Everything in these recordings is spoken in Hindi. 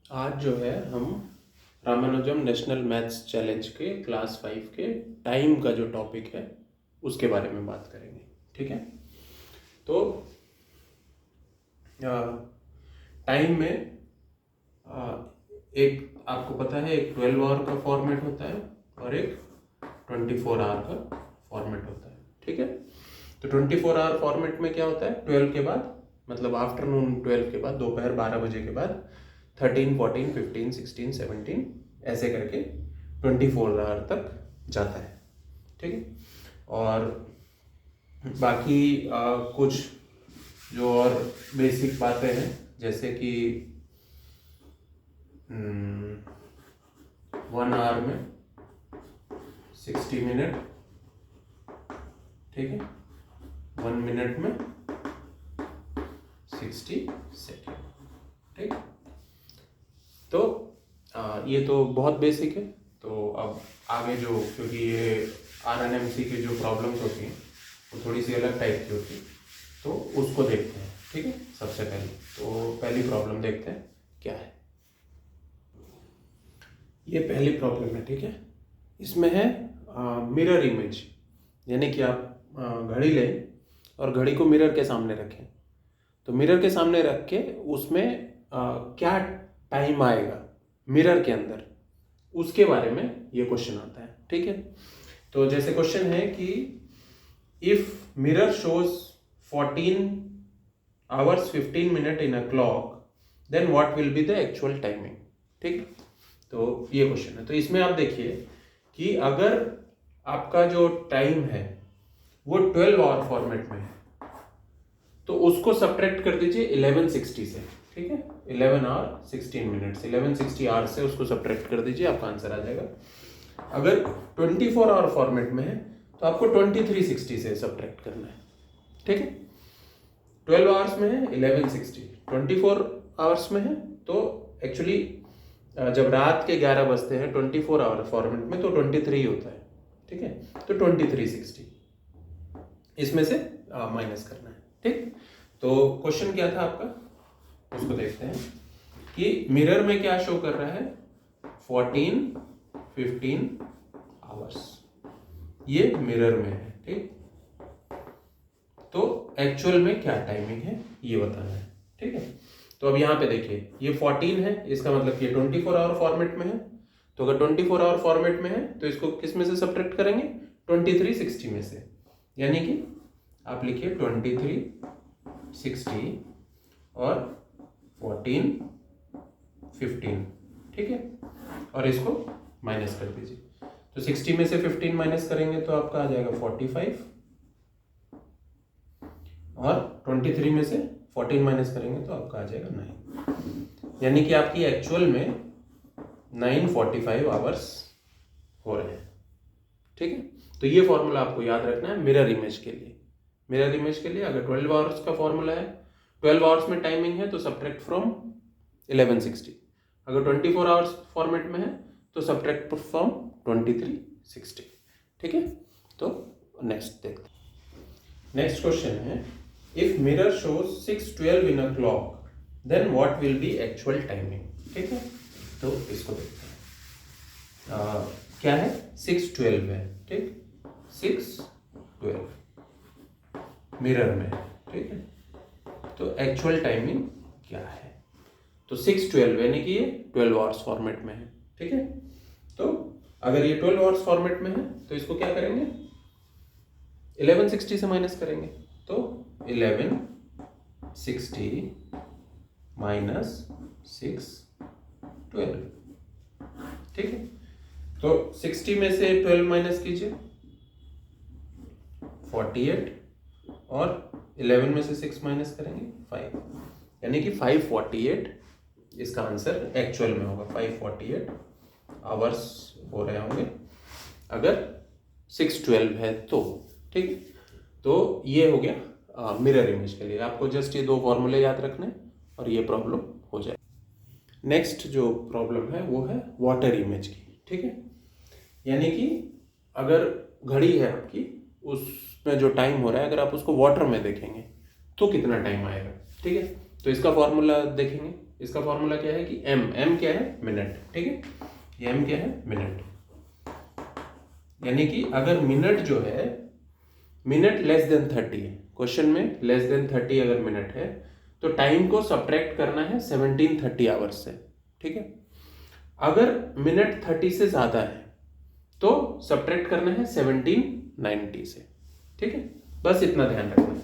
आज जो है हम रामानुजम नेशनल मैथ्स चैलेंज के क्लास 5 के टाइम का जो टॉपिक है उसके बारे में बात करेंगे। ठीक है, तो टाइम में एक आपको पता है एक 12 आवर का फॉर्मेट होता है और एक 24 आवर का फॉर्मेट होता है। ठीक है, तो 24 आवर फॉर्मेट में क्या होता है, 12 के बाद मतलब आफ्टरनून 12 के बाद दोपहर 12 बजे के बाद 13, 14, 15, 16, 17 ऐसे करके 24 आवर तक जाता है। ठीक है, और बाकी कुछ जो और बेसिक बातें हैं जैसे कि 1 आवर में 60 मिनट, ठीक है, 1 मिनट में 60 सेकेंड। ठीक, तो ये तो बहुत बेसिक है। तो अब आगे जो, क्योंकि ये RNMC की जो प्रॉब्लम्स होती हैं वो थोड़ी सी अलग टाइप की होती है, तो उसको देखते हैं। ठीक है, सबसे पहले तो पहली प्रॉब्लम देखते हैं क्या है। ये पहली प्रॉब्लम है। ठीक है, इसमें है मिरर इमेज, यानी कि आप घड़ी लें और घड़ी को मिरर के सामने रखें। तो मिरर के सामने रख के उसमें क्या टाइम आएगा मिरर के अंदर, उसके बारे में ये क्वेश्चन आता है। ठीक है, तो जैसे क्वेश्चन है कि if mirror shows 14 hours 15 minute in a clock then what will be the actual timing. ठीक, तो ये क्वेश्चन है। तो इसमें आप देखिए कि अगर आपका जो टाइम है वो 12 आवर फॉर्मेट में है तो उसको सब्ट्रैक्ट कर दीजिए 1160 से। ठीक है, 11 आवर 16 मिनट्स, 1160 आवर से उसको सब्ट्रैक्ट कर दीजिए, आपका आंसर आ जाएगा। अगर 24 आवर फॉर्मेट में है तो आपको 2360 से सब्ट्रैक्ट करना है। ठीक है, 12 आवर्स में है 1160, 24 आवर्स में है तो एक्चुअली जब रात के 11 बजते हैं 24 आवर फॉर्मेट में तो 23 होता है। ठीक है, तो 2360 इसमें से माइनस करना है। ठीक, तो क्वेश्चन क्या था आपका, उसको देखते हैं कि मिरर में क्या शो कर रहा है, 14, 15 आवर्स, ये मिरर में है। ठीक, तो एक्चुअल में क्या टाइमिंग है ये बताना है। ठीक है, तो अब यहाँ पे देखिए ये 14 है, इसका मतलब ये 24 आवर फॉर्मेट में है। तो अगर 24 आवर फॉर्मेट में है तो इसको किस में से सब्ट्रैक्ट करेंगे, 2360 में से, यानी कि आप लिखिए 2360 और 14, 15। ठीक है, और इसको माइनस कर दीजिए। तो 60 में से 15 माइनस करेंगे तो आपका आ जाएगा 45, और 23 में से 14 माइनस करेंगे तो आपका आ जाएगा 9, यानी कि आपकी एक्चुअल में 945 आवर्स हो रहे हैं। ठीक है, तो ये फॉर्मूला आपको याद रखना है मिरर इमेज के लिए। मिरर इमेज के लिए अगर 12 आवर्स का फॉर्मूला है, 12 आवर्स में टाइमिंग है तो सब्ट्रैक्ट फ्रॉम 1160, अगर 24 आवर्स फॉर्मेट में है तो सब्ट्रैक्ट फ्रॉम 2360। ठीक है, तो नेक्स्ट देखते हैं। नेक्स्ट क्वेश्चन है if mirror shows 6:12 in a clock then what will be actual timing. ठीक है, तो इसको देखते हैं क्या है, 6:12 है। ठीक, 6:12 मिरर में है। ठीक है, तो एक्चुअल टाइमिंग क्या है, तो 6:12 यानी कि ये 12 आवर्स फॉर्मेट में है। ठीक है, तो अगर ये 12 आवर्स फॉर्मेट में है तो इसको क्या करेंगे, 1160 से माइनस करेंगे। तो 1160 माइनस 6:12। ठीक है, तो 60 में से 12 माइनस कीजिए 48, और 11 में से 6 माइनस करेंगे 5, यानी कि 548 इसका आंसर एक्चुअल में होगा। 548 आवर्स हो रहे होंगे अगर 6:12 है तो। ठीक है, तो ये हो गया मिरर इमेज के लिए। आपको जस्ट ये दो फॉर्मूले याद रखने और ये प्रॉब्लम हो जाए। नेक्स्ट जो प्रॉब्लम है वो है वाटर इमेज की। ठीक है, यानी कि अगर घड़ी है आपकी, उसमें जो टाइम हो रहा है अगर आप उसको वाटर में देखेंगे तो कितना टाइम आएगा। ठीक है, तो इसका फॉर्मूला देखेंगे। इसका फॉर्मूला क्या है कि एम क्या है, मिनट, ठीक है, ये एम क्या है, मिनट। यानी कि अगर मिनट जो है, मिनट लेस देन 30 है, क्वेश्चन में लेस देन 30 अगर मिनट है तो टाइम को सब्ट्रैक्ट करना है 1730 आवर्स से, ठीक है। अगर मिनट 30 से ज्यादा है तो सब्ट्रैक्ट करना है 1790 से, ठीक है। बस इतना ध्यान रखना है,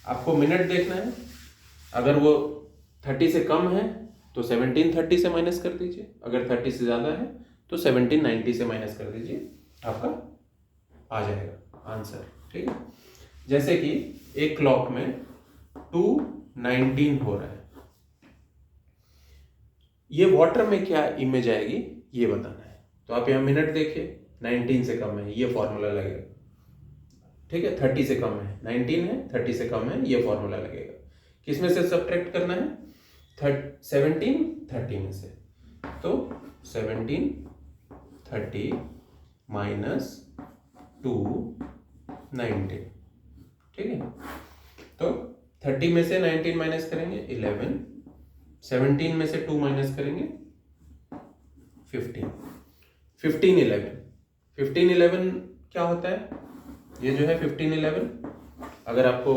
आपको मिनट देखना है, अगर वो 30 से कम है तो 1730 से माइनस कर दीजिए, अगर 30 से ज़्यादा है तो 1790 से माइनस कर दीजिए, आपका आ जाएगा आंसर, ठीक है। जैसे कि एक क्लॉक में 2:19 हो रहा है, ये वाटर में क्या इमेज आएगी ये बताना है। तो आप यहाँ मिनट देखिए, 19 से कम है, ये फॉर्मूला लगेगा, ठीक है। 30 से कम है, 19 है, 30 से कम है, ये फॉर्मूला लगेगा। किस में से सब्ट्रैक्ट करना है, 1730 में से। तो 1730 माइनस 290, ठीक है। तो 30 में से 19 माइनस करेंगे 11, 17 में से 2 माइनस करेंगे 15, 1511 क्या होता है, ये जो है 1511, अगर आपको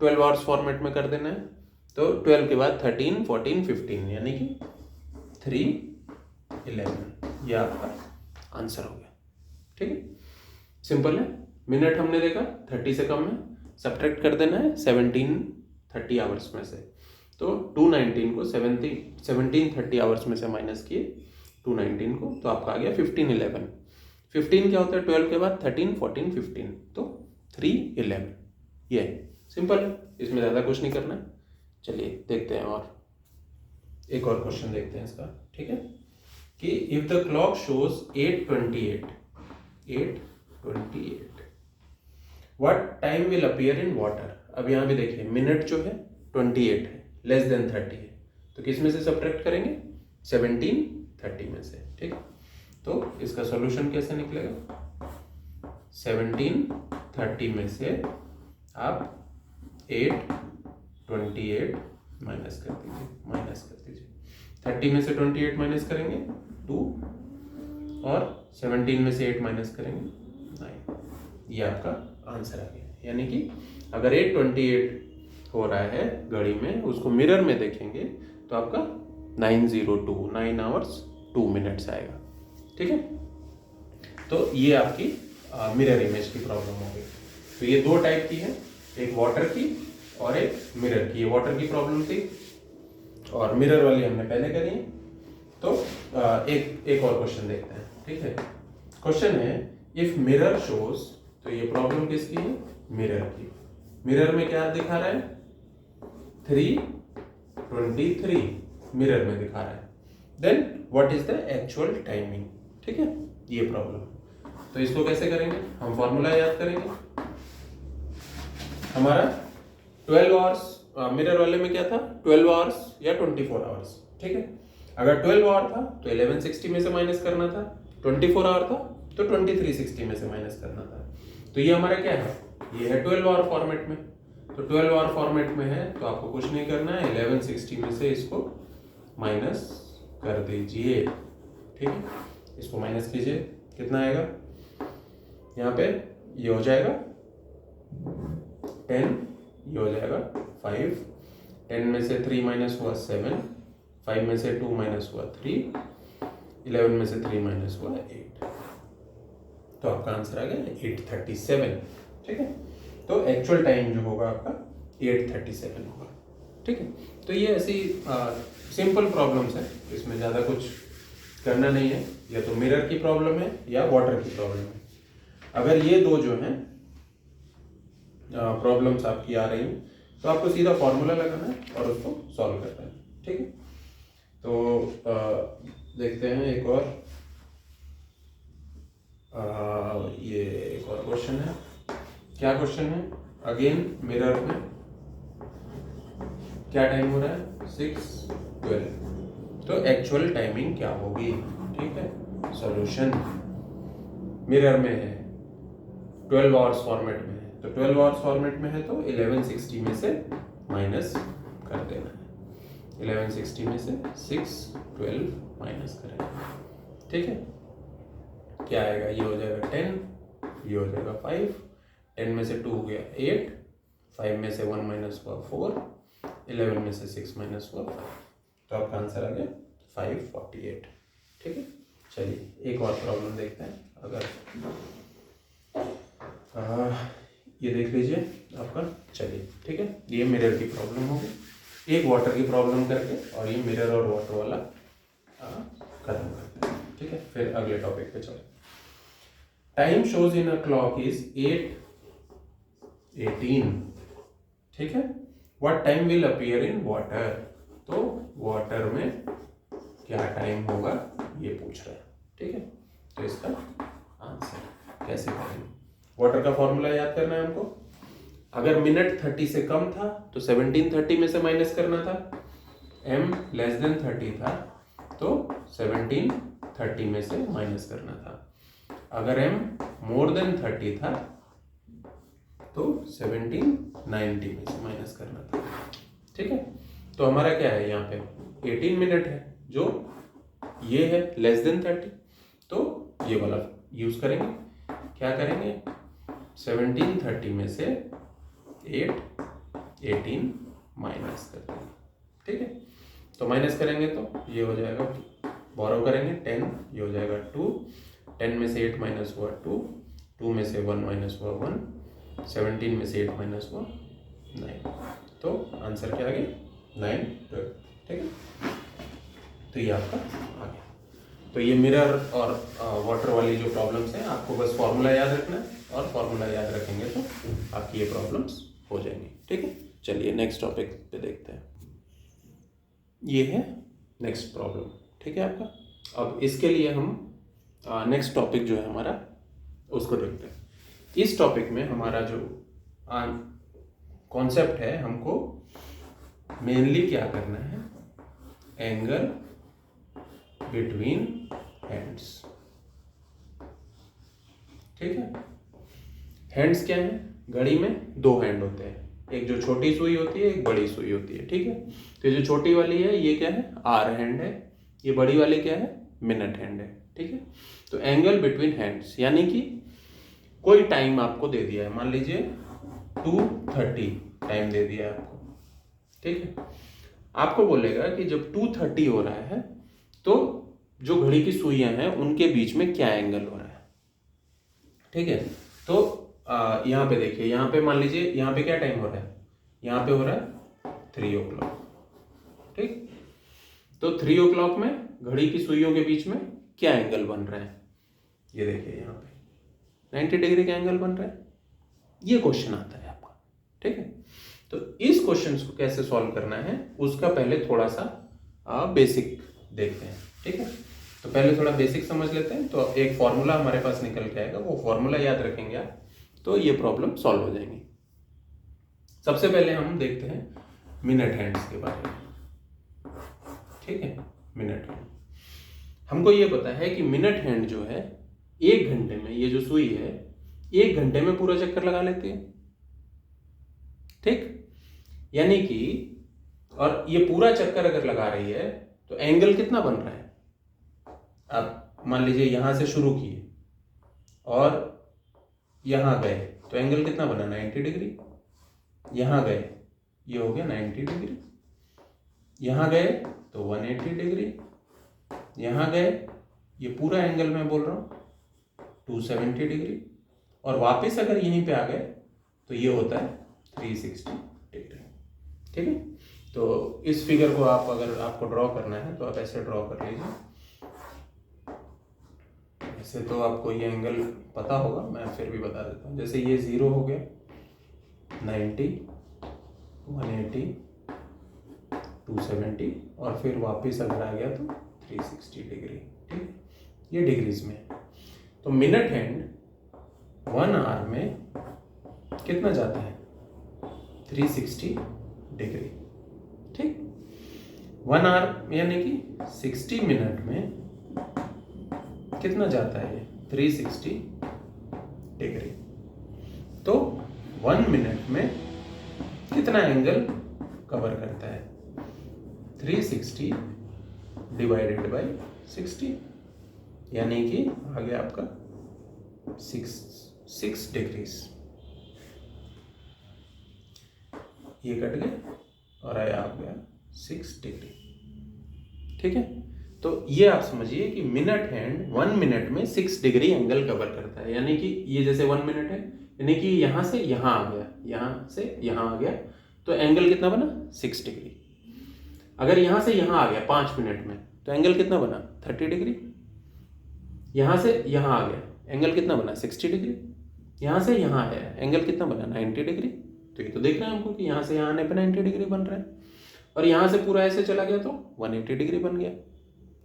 12 आवर्स फॉर्मेट में कर देना है तो 12 के बाद 13, 14, 15 यानी कि 311, ये आपका आंसर हो गया, ठीक है। सिंपल है, मिनट हमने देखा 30 से कम है, सब्ट्रैक्ट कर देना है 1730 आवर्स में से। तो 219 को 1730 आवर्स में से माइनस किए 219 को, तो आपका आ गया 1511। 15 क्या होता है 12 के बाद, 13, 14, 15, तो 311, ये सिंपल है, इसमें ज़्यादा कुछ नहीं करना है। चलिए देखते हैं, और एक और क्वेश्चन देखते हैं इसका, ठीक है। कि if the clock shows 8:28 what time will appear in water. अब यहाँ भी देखिए मिनट जो है 28 है, लेस देन 30 है, तो किस में से सब्ट्रैक्ट करेंगे, 1730 में से, ठीक। तो इसका सॉल्यूशन कैसे निकलेगा, 1730 में से आप 8:28 माइनस कर दीजिए, 30 में से 28 माइनस करेंगे 2, और 17 में से 8 माइनस करेंगे 9, ये आपका आंसर आ गया। यानी कि अगर 8:28 हो रहा है घड़ी में, उसको मिरर में देखेंगे तो आपका 9:02, 9 आवर्स 2 मिनट्स आएगा, ठीक है। तो ये आपकी मिरर इमेज की प्रॉब्लम हो गई। तो ये दो टाइप की है, एक वाटर की और एक मिरर की। ये वाटर की प्रॉब्लम थी और मिरर वाली हमने पहले करी है। तो एक और क्वेश्चन देखते हैं, ठीक है। क्वेश्चन है इफ मिरर शोज, तो ये प्रॉब्लम किसकी है, मिरर की। मिरर में क्या दिखा रहा है, 3:23 मिरर में दिखा रहा है, then what is the actual timing, ठीक है, ये प्रॉब्लम। तो इसको कैसे करेंगे, हम फॉर्मूला याद करेंगे। हमारा 12 आवर्स, मिरर वाले में क्या था, 12 आवर्स या 24 आवर्स, ठीक है। अगर 12 आवर था तो 1160 में से माइनस करना था, 24 आवर था तो 2360 में से माइनस करना था। तो ये हमारा क्या है, ये है 12 आवर फॉर्मेट में। तो 12 आवर फॉर्मेट में है तो आपको कुछ नहीं करना है, 1160 में से इसको माइनस कर दीजिए, ठीक है। इसको माइनस कीजिए, कितना आएगा, यहाँ पे ये हो जाएगा 10, ये हो जाएगा 5, 10 में से 3 माइनस हुआ 7, 5 में से 2 माइनस हुआ 3, 11 में से 3 माइनस हुआ 8, तो आपका आंसर आ गया 8:37, ठीक है। तो एक्चुअल टाइम जो होगा आपका 8:37 होगा, ठीक है। तो ये ऐसी सिंपल प्रॉब्लम्स है, इसमें ज़्यादा कुछ करना नहीं है, या तो मिरर की प्रॉब्लम है या वाटर की प्रॉब्लम है। अगर ये दो जो हैं प्रॉब्लम्स आपकी आ रही हैं तो आपको सीधा फॉर्मूला लगाना है और उसको सॉल्व करना है, ठीक है। तो देखते हैं एक और, ये एक और क्वेश्चन है। क्या क्वेश्चन है, अगेन मिरर में क्या टाइम हो रहा है, 6:12, तो एक्चुअल टाइमिंग क्या होगी, ठीक है। सॉल्यूशन मिरर में है, 12 आवर्स फॉर्मेट में है, तो 12 आवर्स फॉर्मेट में है तो 1160 में से माइनस कर देना है। 1160 में से 6 12 माइनस करेंगे, ठीक है। क्या आएगा, ये हो जाएगा 10, ये हो जाएगा 5, 10 में से 2 हो गया 8, 5 में से 1 माइनस हुआ 4, 11 में से 6 माइनस हुआ 5, तो आपका आंसर आ गया 548, ठीक है। चलिए एक और प्रॉब्लम देखते हैं। अगर ये देख लीजिए आपका, चलिए ठीक है, ये मिरर की प्रॉब्लम होगी, एक वाटर की प्रॉब्लम करके और ये मिरर और वाटर वाला खत्म करते हैं, ठीक है। फिर अगले टॉपिक पे चलते हैं। Time shows in a clock is 8:18, ठीक है। What time will appear in water, तो वाटर में क्या टाइम होगा ये पूछ रहा है, ठीक है। तो इसका आंसर कैसे करेंगे, वाटर का फॉर्मूला याद करना है हमको। अगर मिनट 30 से कम था तो 1730 में से माइनस करना था, m लेस देन 30 था तो 1730 में से माइनस करना था, अगर m मोर देन 30 था तो 1790 में से माइनस करना था, ठीक है। तो हमारा क्या है यहाँ पे 18 मिनट है, जो ये है लेस देन 30, तो ये वाला यूज करेंगे। क्या करेंगे, 1730 में से 18 माइनस कर देंगे, ठीक है। तो माइनस करेंगे तो ये हो जाएगा, बोरो करेंगे 10, ये हो जाएगा 2, 10 में से 8 माइनस हुआ 2, 2 में से 1 माइनस हुआ 1, 17 में से 8 माइनस हुआ 9, तो आंसर क्या आ गया 9 12, ठीक है। तो ये आपका आ गया। तो ये मिरर और वाटर वाली जो प्रॉब्लम्स हैं, आपको बस फॉर्मूला याद रखना है, और फॉर्मूला याद रखेंगे तो आपकी ये प्रॉब्लम्स हो जाएंगी, ठीक है। चलिए नेक्स्ट टॉपिक पे देखते हैं। ये है नेक्स्ट प्रॉब्लम, ठीक है आपका। अब इसके लिए हम नेक्स्ट टॉपिक जो है हमारा उसको देखते हैं। इस टॉपिक में हमारा जो कॉन्सेप्ट है, हमको मेनली क्या करना है, एंगल बिटवीन हैंड्स, ठीक है। हैंड्स क्या है, घड़ी में दो हैंड होते हैं, एक जो छोटी सुई होती है, एक बड़ी सुई होती है, ठीक है। तो ये जो छोटी वाली है ये क्या है, आर हैंड है, ये बड़ी वाली क्या है, मिनट हैंड है, ठीक है। तो एंगल बिटवीन हैंड्स यानी कि कोई टाइम आपको दे दिया है, मान लीजिए 2:30 टाइम दे दिया है आपको, ठीक है। आपको बोलेगा कि जब 2:30 हो रहा है तो जो घड़ी की सुइयां हैं उनके बीच में क्या एंगल हो रहा है, ठीक है। तो यहाँ पे देखिए, यहाँ पे मान लीजिए यहाँ पे क्या टाइम हो रहा है, यहाँ पे हो रहा है 3 o'clock, ठीक। तो 3 o'clock में घड़ी की सुइयों के बीच में क्या एंगल बन रहा है, ये देखिए यहाँ पे 90 डिग्री का एंगल बन रहा है। ये क्वेश्चन आता है आपका, ठीक है। तो इस क्वेश्चन को कैसे सॉल्व करना है उसका पहले थोड़ा सा बेसिक देखते हैं, ठीक है। तो पहले थोड़ा बेसिक समझ लेते हैं। तो एक फॉर्मूला हमारे पास निकल के आएगा, वो फॉर्मूला याद रखेंगे आप तो ये प्रॉब्लम सॉल्व हो जाएंगी। सबसे पहले हम देखते हैं मिनट हैंड्स के बारे में, ठीक है। मिनट हैंड, हमको ये पता है कि मिनट हैंड जो है 1 घंटे में, ये जो सुई है 1 घंटे में पूरा चक्कर लगा लेती है, ठीक। यानी कि और ये पूरा चक्कर अगर लगा रही है तो एंगल कितना बन रहा है, आप मान लीजिए यहां से शुरू किए और यहां गए तो एंगल कितना बना 90 डिग्री, यहां गए ये हो गया 90 डिग्री, यहां गए तो 180 डिग्री, यहां गए ये पूरा एंगल मैं बोल रहा हूं 270 डिग्री, और वापस अगर यहीं पे आ गए तो ये होता है 360 डिग्री, ठीक है। तो इस फिगर को आप अगर आपको ड्रॉ करना है तो आप ऐसे ड्रॉ कर लीजिए। ऐसे तो आपको ये एंगल पता होगा, मैं फिर भी बता देता हूँ। जैसे ये 0 हो गया, 90, 180, 270 और फिर वापस अगर आ गया तो 360 डिग्री, ठीक। ये डिग्रीज में। तो मिनट हैंड 1 आवर में कितना जाता है 360 डिग्री, ठीक। 1 आवर यानी कि 60 मिनट में कितना जाता है ये 360 डिग्री। तो 1 मिनट में कितना एंगल कवर करता है, 360 डिवाइडेड बाई 60, यानी कि आ गया आपका 6 डिग्रीज। ये कट गया और आया आ गया 6 डिग्री। ठीक है, तो ये आप समझिए कि मिनट हैंड 1 मिनट में 6 डिग्री एंगल कवर करता है। यानी कि ये जैसे 1 मिनट है, यानी कि यहां से यहां आ गया, यहां से यहां आ गया, तो एंगल कितना बना 6 डिग्री। अगर यहां से यहां आ गया 5 मिनट में, तो एंगल कितना बना 30 डिग्री। यहां से यहां आ गया, एंगल कितना बना 60 डिग्री। यहां से यहां आया, एंगल कितना बना 90 डिग्री। तो ये तो देख रहे हैं हमको कि यहां से यहां आने पर 90 डिग्री बन रहा है, और यहां से पूरा ऐसे चला गया तो 180 डिग्री बन गया।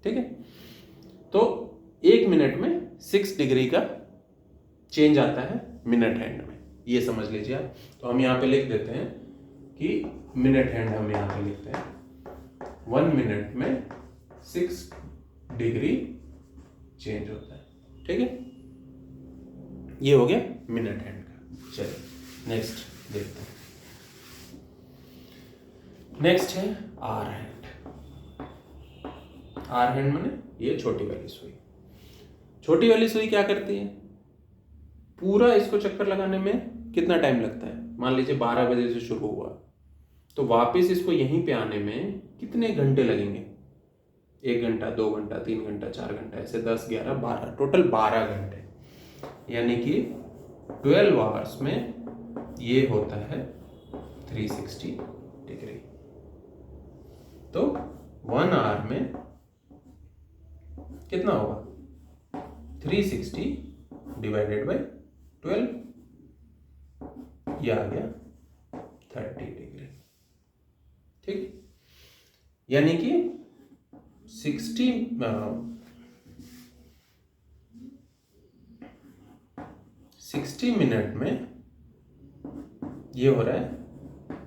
ठीक है, तो 1 मिनट में 6 डिग्री का चेंज आता है मिनट हैंड में, ये समझ लीजिए आप। तो हम यहाँ पे लिख देते हैं कि मिनट हैंड हम यहाँ पे लिखते हैं 1 मिनट में 6 डिग्री चेंज होता है। ठीक है, ये हो गया मिनट हैंड का। चलिए नेक्स्ट देखते हैं। नेक्स्ट है आर हैंड। आर हैंड माने ये छोटी वाली सुई। छोटी वाली सुई क्या करती है, पूरा इसको चक्कर लगाने में कितना टाइम लगता है। मान लीजिए 12 बजे से शुरू हुआ, तो वापस इसको यहीं पे आने में कितने घंटे लगेंगे, 1 घंटा, 2 घंटा, 3 घंटा, 4 घंटा, ऐसे 10, 11, 12, टोटल 12 घंटे। यानी कि 12 आवर्स में ये होता है 360 डिग्री। तो 1 आवर में कितना होगा 360 डिवाइडेड बाई 12, ये आ गया 30 डिग्री। ठीक, यानी कि 60 मिनट में ये हो रहा है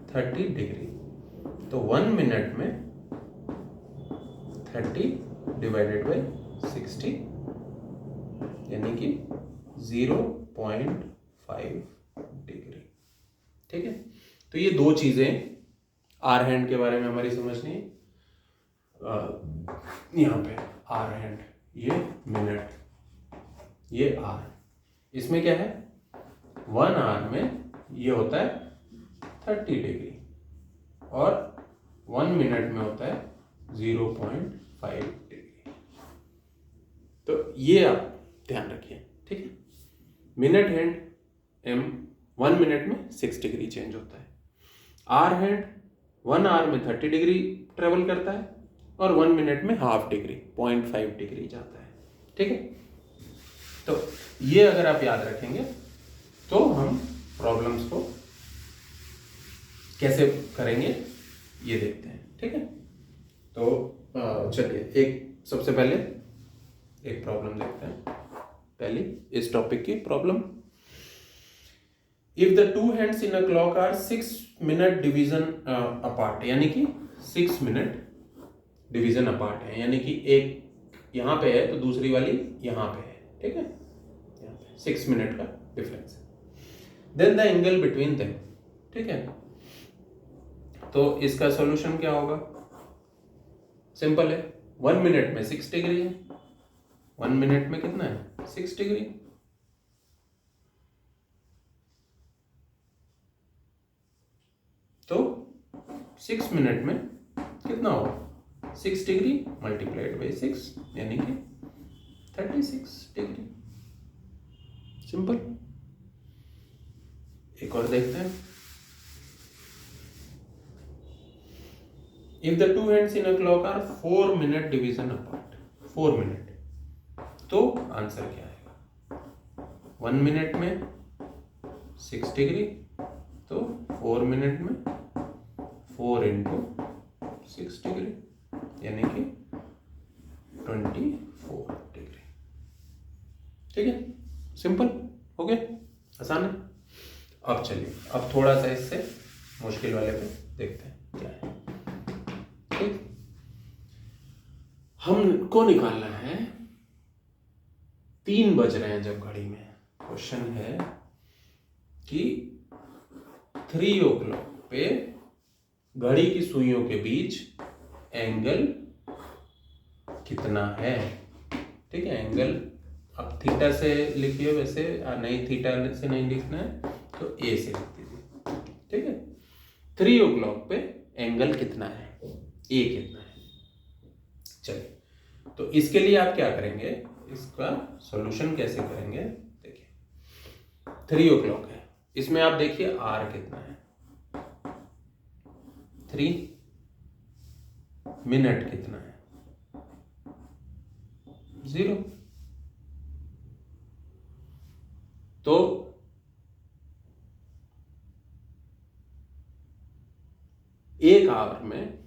30 डिग्री। तो 1 मिनट में 30 डिवाइडेड बाई 60, यानी कि 0.5 डिग्री। ठीक है, तो ये दो चीजें आर हैंड के बारे में हमारी समझनी है। यहाँ पे आर हैंड, ये मिनट, ये आर, इसमें क्या है 1 आवर में ये होता है 30 डिग्री और 1 मिनट में होता है 0.5 डिग्री। तो ये आप ध्यान रखिए। ठीक है, मिनट हैंड एम 1 मिनट में 6 डिग्री चेंज होता है। आर हैंड 1 आवर में 30 डिग्री ट्रेवल करता है और 1 मिनट में हाफ डिग्री 0.5 डिग्री जाता है। ठीक है, तो ये अगर आप याद रखेंगे तो हम प्रॉब्लम्स को कैसे करेंगे ये देखते हैं। ठीक है, तो चलिए एक सबसे पहले एक प्रॉब्लम देखते हैं। पहली इस टॉपिक की problem, if the 2 hands in a clock are 6 minute division apart, यानी कि 6 मिनट डिवीजन अपार्ट है, यानी कि एक यहां पे है तो दूसरी वाली यहां पे है। ठीक है, यहाँ पे 6 मिनट का डिफरेंस है। Then the angle between them. ठीक है, तो इसका सॉल्यूशन क्या होगा, सिंपल है। 1 मिनट में 6 डिग्री है, 1 मिनट में कितना है 6 डिग्री। तो 6 मिनट में कितना होगा 6 डिग्री मल्टीप्लाइड बाई 6, यानी कि 36 डिग्री। सिंपल। एक और देखते हैं, if the 2 hands in a clock are 4 minute division apart, 4 minute, तो आंसर क्या आएगा 1 मिनट में 6 डिग्री, तो 4 मिनट में 4 इंटू 6 डिग्री, यानी कि 24 डिग्री। ठीक है, सिंपल हो गया, आसान है। अब चलिए अब थोड़ा सा इससे मुश्किल वाले पे देखते हैं क्या है। ठीक, हमको निकालना है 3 बज रहे हैं जब घड़ी में। क्वेश्चन है कि 3 o'clock पे घड़ी की सुइयों के बीच एंगल कितना है। ठीक है, एंगल अब थीटा से लिखिए, वैसे नहीं थीटा से नहीं लिखना है तो ए से लिख दीजिए। ठीक है, 3 o'clock पे एंगल कितना है, ए कितना है। चलिए, तो इसके लिए आप क्या करेंगे, इसका सॉल्यूशन कैसे करेंगे। देखिए 3 o'clock है, इसमें आप देखिए आर कितना है 3, मिनट कितना है 0। तो एक आवर में,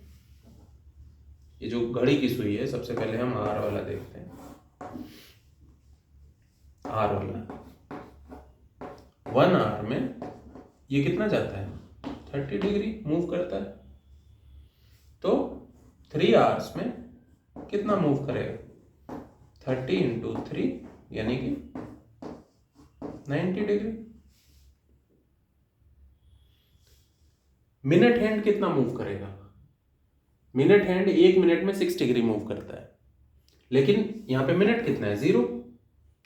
ये जो घड़ी की सुई है, सबसे पहले हम आर वाला देखते हैं। आर वाला 1 आवर में ये कितना जाता है 30 डिग्री मूव करता है। तो 3 आवर्स में कितना मूव करेगा 30 इंटू 3 यानी कि 90 डिग्री। मिनट हैंड कितना मूव करेगा, मिनट हैंड 1 मिनट में 6 डिग्री मूव करता है, लेकिन यहां पे मिनट कितना है 0,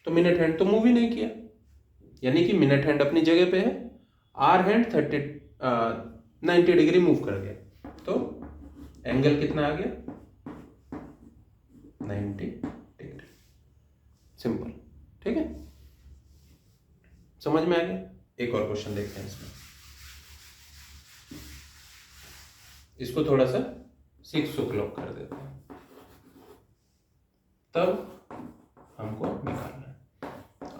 तो मिनट हैंड तो मूव ही नहीं किया, यानी कि मिनट हैंड अपनी जगह पे है। आर हैंड 90 डिग्री मूव कर गया, तो एंगल कितना आ गया 90 डिग्री। सिंपल। ठीक है, समझ में आ गया। एक और क्वेश्चन देखते हैं इसमें, इसको थोड़ा सा 6 o'clock कर देते हैं, तब हमको निकालना है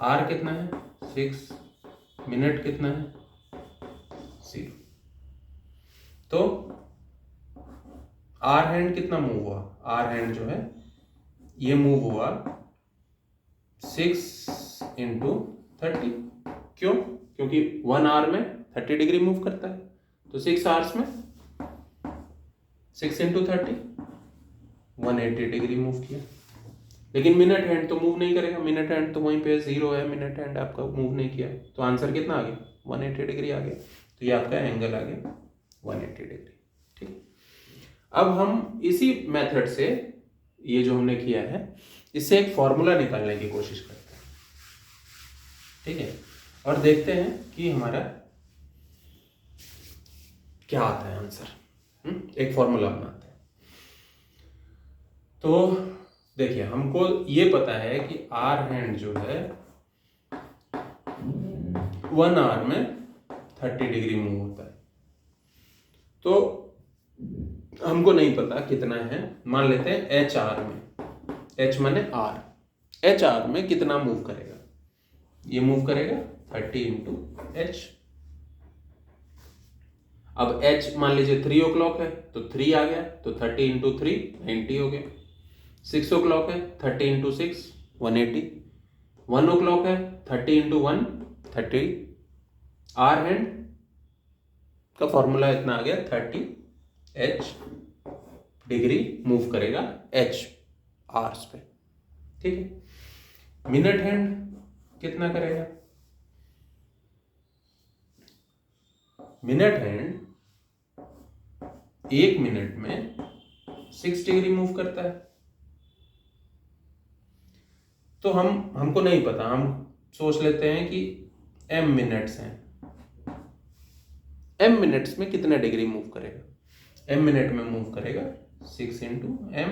आर कितना है 6, मिनट कितना है 0। तो आर हैंड कितना मूव हुआ, आर हैंड जो है ये मूव हुआ 6 इंटू 30। क्यों, क्योंकि 1 आवर में 30 डिग्री मूव करता है, तो 6 आवर्स में 6 इंटू 30 180 डिग्री मूव किया। लेकिन मिनट हैंड तो मूव नहीं करेगा, मिनट हैंड तो वहीं पे 0 है, मिनट हैंड आपका मूव नहीं किया, तो आंसर कितना आ गया 180 डिग्री आ गया। तो ये आपका एंगल आ गया 180 डिग्री। ठीक है, अब हम इसी मेथड से, ये जो हमने किया है, इससे एक फॉर्मूला निकालने की कोशिश करते हैं। ठीक है, और देखते हैं कि हमारा क्या आता है आंसर। एक फॉर्मूला बनाते हैं। तो देखिए, हमको ये पता है कि आर हैंड जो है 1 आवर में 30 डिग्री मूव होता है, तो हमको नहीं पता कितना है। मान लेते हैं एच आर में, एच माने आर, एच आर में कितना मूव करेगा, ये मूव करेगा 30 इंटू एच। अब एच मान लीजिए 3 o'clock है, तो 3 आ गया, तो 30 इंटू 3 90 हो गया। 6 o'clock है, 30 इंटू 6 180। 1 o'clock है, 30 इंटू 1 30। आर हैंड का फॉर्मूला इतना आ गया 30 एच डिग्री मूव करेगा एच आवर्स पे। ठीक है, मिनट हैंड कितना करेगा, मिनट हैंड 1 मिनट में 6 डिग्री मूव करता है। तो हमको नहीं पता, हम सोच लेते हैं कि m मिनट्स हैं, m मिनट्स में कितने डिग्री मूव करेगा, m मिनट में मूव करेगा 6 इंटू m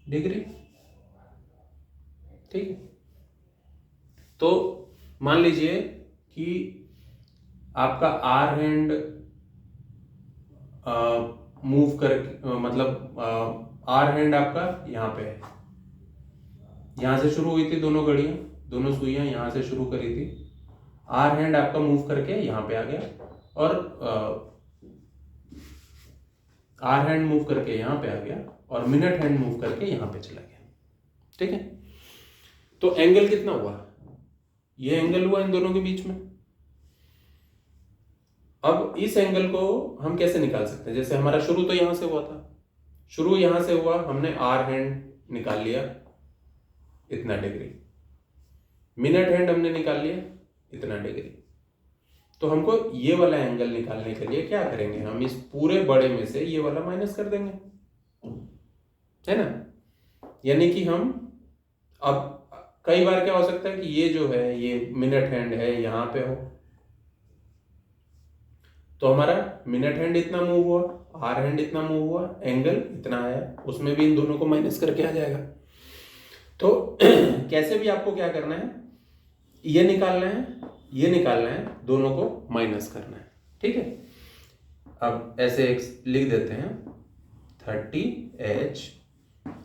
डिग्री। ठीक है, तो मान लीजिए कि आपका आर हैंड मूव कर, मतलब आर हैंड आपका यहाँ पे है, यहां से शुरू हुई थी दोनों घड़ियां, दोनों सुइयां यहां से शुरू करी थी। आर हैंड आपका मूव करके यहां पे आ गया, और आर हैंड मूव करके यहां पे आ गया, और मिनट हैंड मूव करके यहां पे चला गया। ठीक है, तो एंगल कितना हुआ, ये एंगल हुआ इन दोनों के बीच में। अब इस एंगल को हम कैसे निकाल सकते हैं, जैसे हमारा शुरू तो यहां से हुआ था, शुरू यहां से हुआ, हमने आर हैंड निकाल लिया इतना डिग्री, मिनट हैंड हमने निकाल लिया इतना डिग्री, तो हमको ये वाला एंगल निकालने के लिए क्या करेंगे, हम इस पूरे बड़े में से ये वाला माइनस कर देंगे, है ना। यानी कि हम अब कई बार क्या हो सकता है कि ये जो है ये मिनट हैंड है यहाँ पे हो, तो हमारा मिनट हैंड इतना मूव हुआ, आर हैंड इतना मूव हुआ, एंगल इतना आया, उसमें भी इन दोनों को माइनस करके आ जाएगा। तो कैसे भी आपको क्या करना है, ये निकालना है, ये निकालना है, दोनों को माइनस करना है, ठीक है। अब ऐसे लिख देते हैं 30H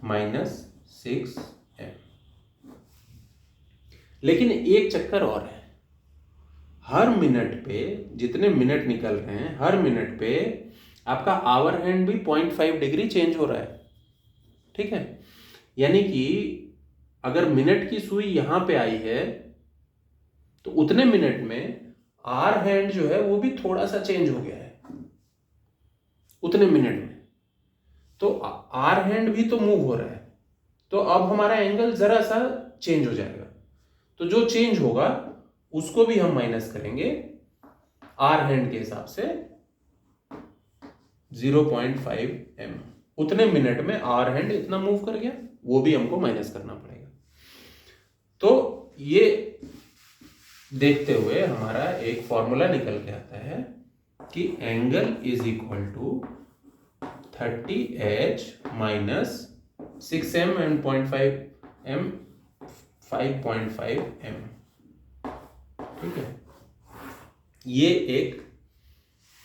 माइनस 6M। लेकिन एक चक्कर और है, हर मिनट पे जितने मिनट निकल रहे हैं, हर मिनट पे आपका आवर हैंड भी 0.5 डिग्री चेंज हो रहा है, ठीक है। यानी कि अगर मिनट की सुई यहां पे आई है तो उतने मिनट में आर हैंड जो है वो भी थोड़ा सा चेंज हो गया है उतने मिनट में, तो आर हैंड भी तो मूव हो रहा है, तो अब हमारा एंगल जरा सा चेंज हो जाएगा। तो जो चेंज होगा उसको भी हम माइनस करेंगे आर हैंड के हिसाब से 0.5M। उतने मिनट में आर हैंड इतना मूव कर गया, वो भी हमको माइनस करना पड़ेगा। तो ये देखते हुए हमारा एक फॉर्मूला निकल के आता है कि angle is equal to 30H minus 6M and 0.5M 5.5M, ठीक है। ये एक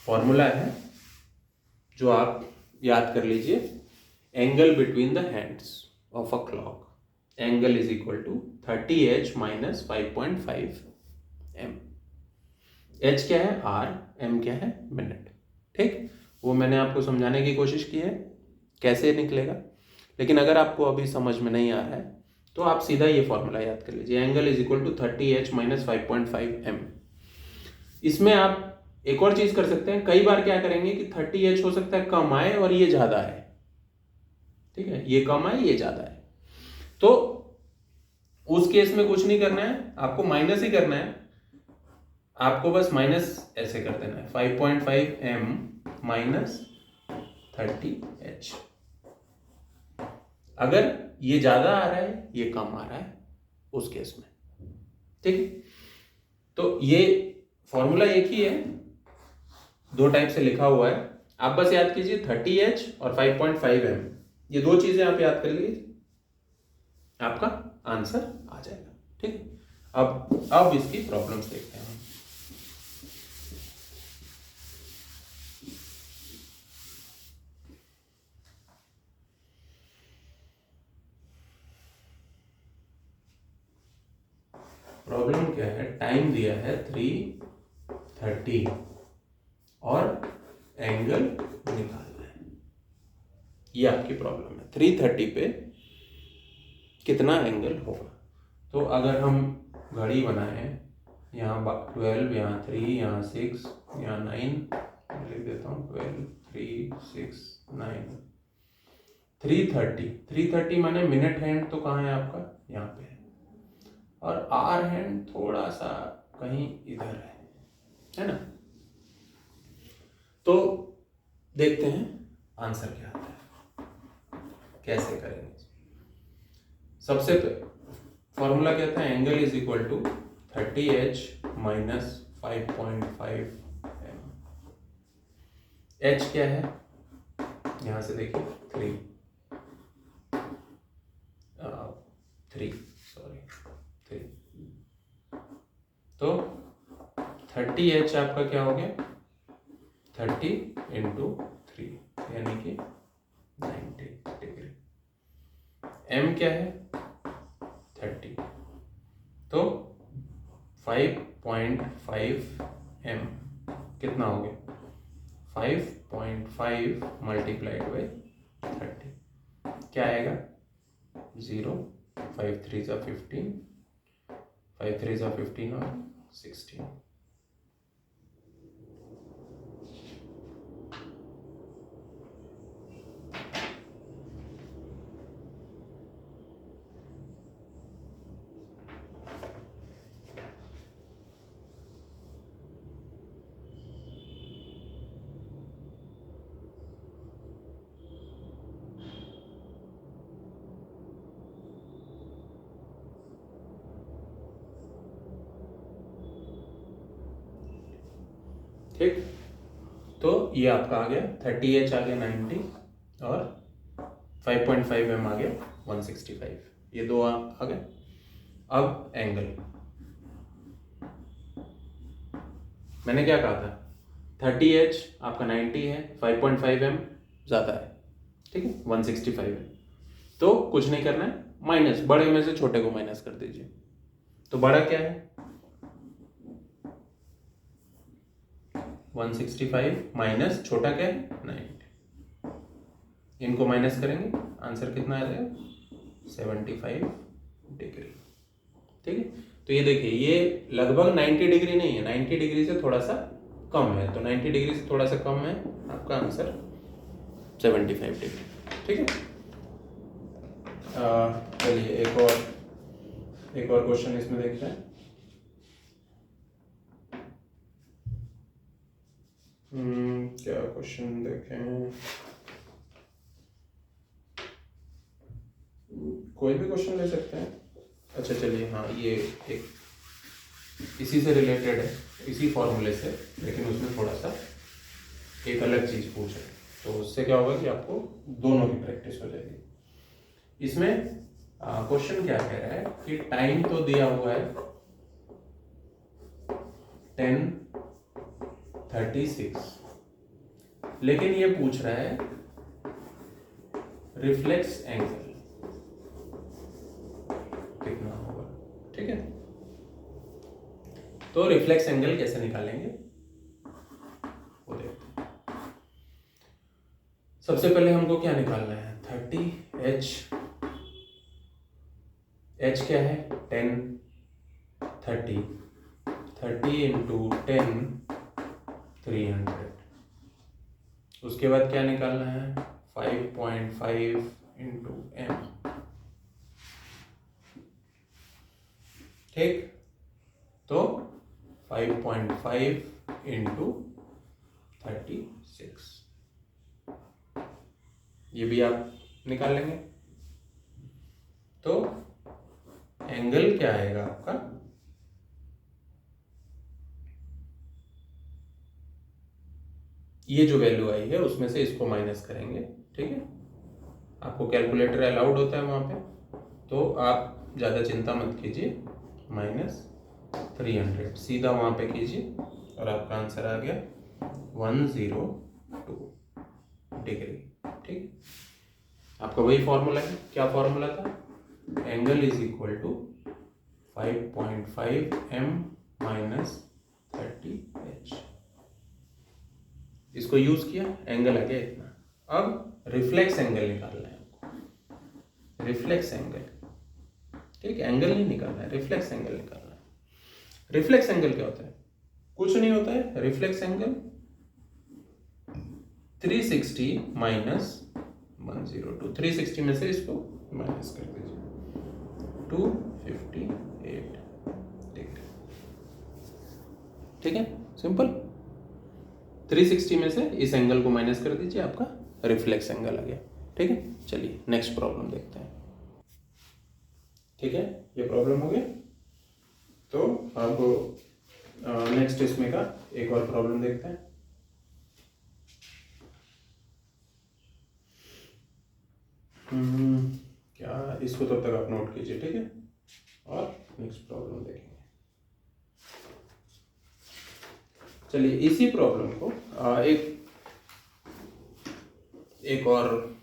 फॉर्मूला है जो आप याद कर लीजिए, angle between the hands of a clock, angle is equal to 30H minus 5.5M। H क्या है R, M क्या है मिनट, ठीक। वो मैंने आपको समझाने की कोशिश की है कैसे निकलेगा, लेकिन अगर आपको अभी समझ में नहीं आ रहा है तो आप सीधा ये फॉर्मूला याद कर लीजिए, angle is equal to 30H minus 5.5M। इसमें आप एक और चीज कर सकते हैं, कई बार क्या करेंगे कि 30H हो सकता है कम आए और ये ज्यादा है, ठीक है, ये कम आए ये ज्यादा है, तो उस केस में कुछ नहीं करना है, आपको माइनस ही करना है। आपको बस माइनस ऐसे कर देना है 5.5M माइनस 30H। अगर ये ज्यादा आ रहा है ये कम आ रहा है उस केस में, ठीक है। तो ये फॉर्मूला एक ही है, दो टाइप से लिखा हुआ है, आप बस याद कीजिए 30H और 5.5M, ये दो चीजें आप याद कर लीजिए, आपका आंसर आ जाएगा, ठीक है। अब इसकी प्रॉब्लम्स देखते हैं। प्रॉब्लम क्या है, टाइम दिया है 3:30 और एंगल निकालना है, ये आपकी प्रॉब्लम है। 3:30 पे कितना एंगल होगा, तो अगर हम घड़ी बनाए, यहाँ 12, यहाँ 3, यहाँ 6, यहाँ 9, लिख देता हूँ 12, 3, 6, 9, 3:30 माने मिनट हैंड तो कहाँ है आपका, यहाँ पे है, और आर हैंड थोड़ा सा कहीं इधर है ना। तो देखते हैं आंसर क्या आता है, कैसे करेंगे। सबसे फॉर्मूला क्या था, angle is equal to 30H minus 5.5M। H क्या है, यहां से देखिए 3, तो 30H आपका क्या हो गया, 30 इंटू 3 यानी कि 90 डिग्री। M क्या है 30, तो 5.5M कितना हो गया, 5.5 मल्टीप्लाइड बाई 30 क्या आएगा 0, 5 3 जा 15, 5 3 जा 15 और 16। ठीक, तो ये आपका आ गया 30H आ गया 90 और 5.5 m आ गया 165, ये दो आ गए। अब एंगल मैंने क्या कहा था, 30H आपका 90 है, 5.5 m ज़्यादा है, ठीक है, 165 है। तो कुछ नहीं करना है, माइनस, बड़े में से छोटे को माइनस कर दीजिए। तो बड़ा क्या है 165 माइनस छोटा क्या है 90, इनको माइनस करेंगे, आंसर कितना आ जाएगा 75 डिग्री। ठीक है, तो ये देखिए ये लगभग 90 डिग्री नहीं है, 90 डिग्री से थोड़ा सा कम है, तो 90 डिग्री से थोड़ा सा कम है, आपका आंसर 75 डिग्री। ठीक है, चलिए एक और क्वेश्चन इसमें देखते हैं। क्या क्वेश्चन देखें, कोई भी क्वेश्चन ले सकते हैं। अच्छा चलिए, हाँ ये एक इसी से रिलेटेड है, इसी फॉर्मूले से, लेकिन उसमें थोड़ा सा एक अलग चीज़ पूछे, तो उससे क्या होगा कि आपको दोनों की प्रैक्टिस हो जाएगी। इसमें क्वेश्चन क्या कह रहा है कि टाइम तो दिया हुआ है 10:36, लेकिन ये पूछ रहा है रिफ्लेक्स एंगल कितना होगा। ठीक है, तो रिफ्लेक्स एंगल कैसे निकालेंगे वो देखते हैं। सबसे पहले हमको क्या निकालना है, 30H, H क्या है 10, 30 इंटू 10 300, उसके बाद क्या निकालना है 5.5 इंटू m। ठीक, तो 5.5 इंटू 36, ये भी आप निकाल लेंगे। तो एंगल क्या आएगा आपका, ये जो वैल्यू आई है उसमें से इसको माइनस करेंगे। ठीक है, आपको कैलकुलेटर अलाउड होता है वहां पे, तो आप ज़्यादा चिंता मत कीजिए, -300 सीधा वहां पे कीजिए और आपका आंसर आ गया 102 डिग्री। ठीक, आपका वही फॉर्मूला है, क्या फॉर्मूला था, angle is equal to 5.5 m minus 30H, इसको यूज किया, एंगल आ गया इतना। अब रिफ्लेक्स एंगल निकालना है आपको, रिफ्लेक्स एंगल। ठीक है, एंगल नहीं निकालना है, रिफ्लेक्स एंगल निकालना है। रिफ्लेक्स एंगल क्या होता है, कुछ नहीं होता है, रिफ्लेक्स एंगल 360 माइनस 102, 360 में से इसको माइनस कर दीजिए 258 डिग्री। ठीक है, सिंपल, 360 में से इस एंगल को माइनस कर दीजिए, आपका रिफ्लेक्स एंगल आ गया। ठीक है, चलिए नेक्स्ट प्रॉब्लम देखते हैं। ठीक है, ये प्रॉब्लम हो गया, तो आपको नेक्स्ट इसमें का एक और प्रॉब्लम देखते हैं। क्या, इसको तब तक आप नोट कीजिए। ठीक है, और नेक्स्ट प्रॉब्लम देखेंगे। चलिए इसी प्रॉब्लम को एक और,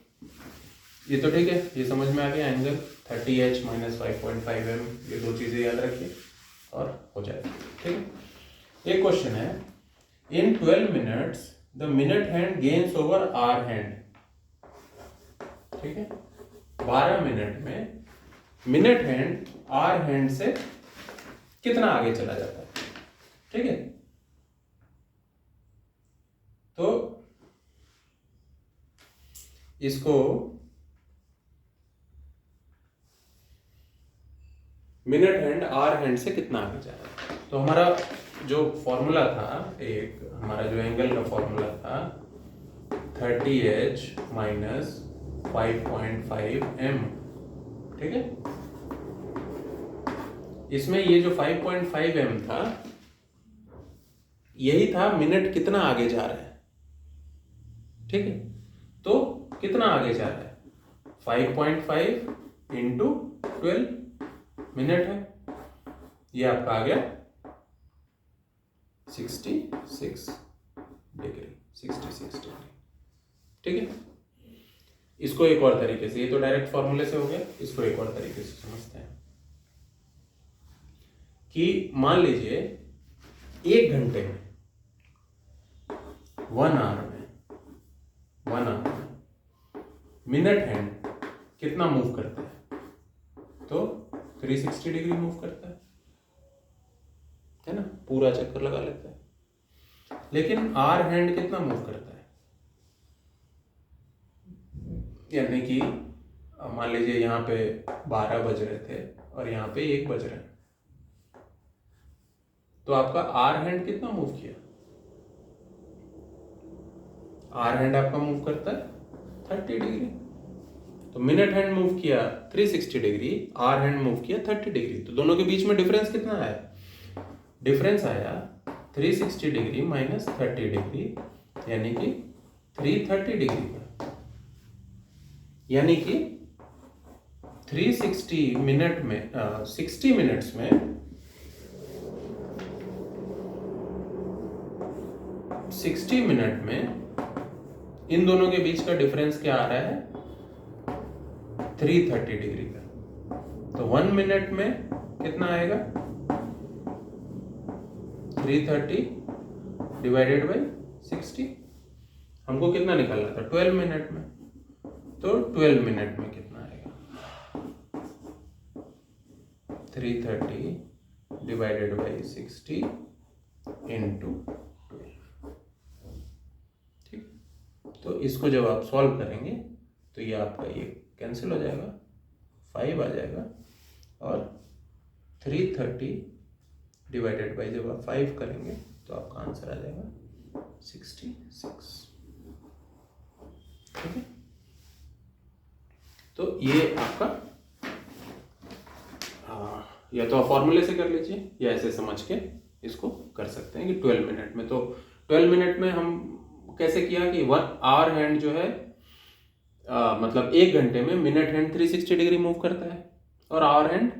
ये तो ठीक है, ये समझ में आ गया, एंगल 30H माइनस 5.5 m, ये दो चीजें याद रखिए और हो जाएगा। ठीक है, एक क्वेश्चन है, in 12 minutes the minute hand gains over hour hand. ठीक है, 12 मिनट में मिनट हैंड आवर हैंड से कितना आगे चला जाता है। ठीक है, तो इसको मिनट हैंड आवर हैंड से कितना आगे जा रहा है, तो हमारा जो फॉर्मूला था, एक हमारा जो एंगल का फॉर्मूला था 30H माइनस 5.5 m। ठीक है, इसमें ये जो 5.5 m था, यही था मिनट कितना आगे जा रहा है, ठीक है। तो कितना आगे जा रहा है, 5.5 इंटू 12 मिनट है, ये आपका आ गया 66 डिग्री, 66 डिग्री, ठीक है। इसको एक और तरीके से, ये तो डायरेक्ट फॉर्मूले से हो गया, इसको एक और तरीके से समझते हैं कि मान लीजिए 1 घंटे में 1 आवर में मिनट हैंड कितना मूव करता है, तो 360 डिग्री मूव करता है ना, पूरा चक्कर लगा लेता है। लेकिन आर हैंड कितना मूव करता है, यानी कि मान लीजिए यहाँ पे 12 बज रहे थे और यहाँ पे 1 बज रहे हैं, तो आपका आर हैंड कितना मूव किया, आर हैंड आपका मूव करता है 30 डिग्री। तो मिनट हैंड मूव किया 360 डिग्री, आर हैंड मूव किया 30 डिग्री, तो दोनों के बीच में डिफरेंस कितना आया, डिफरेंस आया 360 डिग्री माइनस 30 डिग्री, यानी कि 330 डिग्री का, यानी कि 360 मिनट में 60 मिनट्स में 60 मिनट में इन दोनों के बीच का डिफरेंस क्या आ रहा है, 330 डिग्री का। तो 1 मिनट में कितना आएगा, 330 डिवाइडेड बाई 60, हमको कितना निकालना था 12 मिनट में, तो 12 मिनट में कितना आएगा, 330 डिवाइडेड बाई 60 इंटू 12, ठीक। तो इसको जब आप सॉल्व करेंगे तो ये आपका ये कैंसिल हो जाएगा, 5 आ जाएगा, और 330 डिवाइडेड बाई जब आप 5 करेंगे तो आपका आंसर आ जाएगा 66, ठीक है। तो ये आपका या तो आप फॉर्मूले से कर लीजिए या ऐसे समझ के इसको कर सकते हैं कि 12 मिनट में। तो 12 मिनट में हम कैसे किया कि 1 आवर हैंड जो है मतलब 1 घंटे में मिनट हैंड 360 डिग्री मूव करता है और आवर हैंड